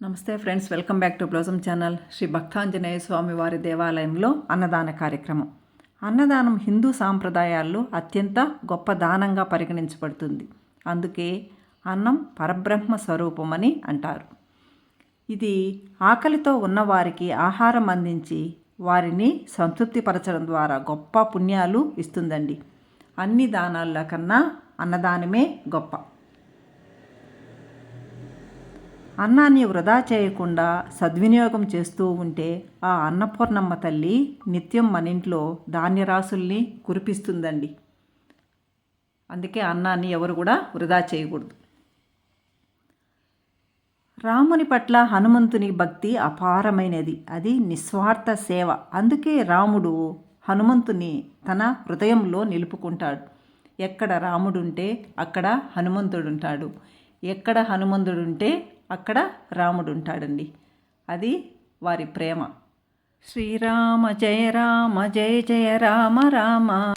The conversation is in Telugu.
నమస్తే friends, welcome back to blossom channel. Shri Bhaktanjaneya Swamy వారి దేవాలయంలో అన్నదాన కార్యక్రమం. అన్నదానం హిందూ సాంప్రదాయాల్లో అత్యంత గొప్ప దానంగా పరిగణించబడుతుంది. అందుకే అన్నం పరబ్రహ్మ స్వరూపమని అంటారు. ఇది ఆకలితో ఉన్నవారికి ఆహారం అందించి వారిని సంతృప్తిపరచడం ద్వారా గొప్ప పుణ్యాలు ఇస్తుందండి. అన్ని దానాల కన్నా అన్నదానమే గొప్ప. అన్నాన్ని వృధా చేయకుండా సద్వినియోగం చేస్తూ ఉంటే ఆ అన్నపూర్ణమ్మ తల్లి నిత్యం మన ఇంట్లో ధాన్యరాశుల్ని కురిపిస్తుందండి. అందుకే అన్నాన్ని ఎవరు కూడా వృధా చేయకూడదు. రాముని పట్ల హనుమంతుని భక్తి అపారమైనది. అది నిస్వార్థ సేవ. అందుకే రాముడు హనుమంతుని తన హృదయంలో నిలుపుకుంటాడు. ఎక్కడ రాముడుంటే అక్కడ హనుమంతుడుంటాడు. ఎక్కడ హనుమంతుడుంటే అక్కడ రాముడు ఉంటాడండి. అది వారి ప్రేమ. శ్రీరామ జయ రామ జయ జయ రామ రామ.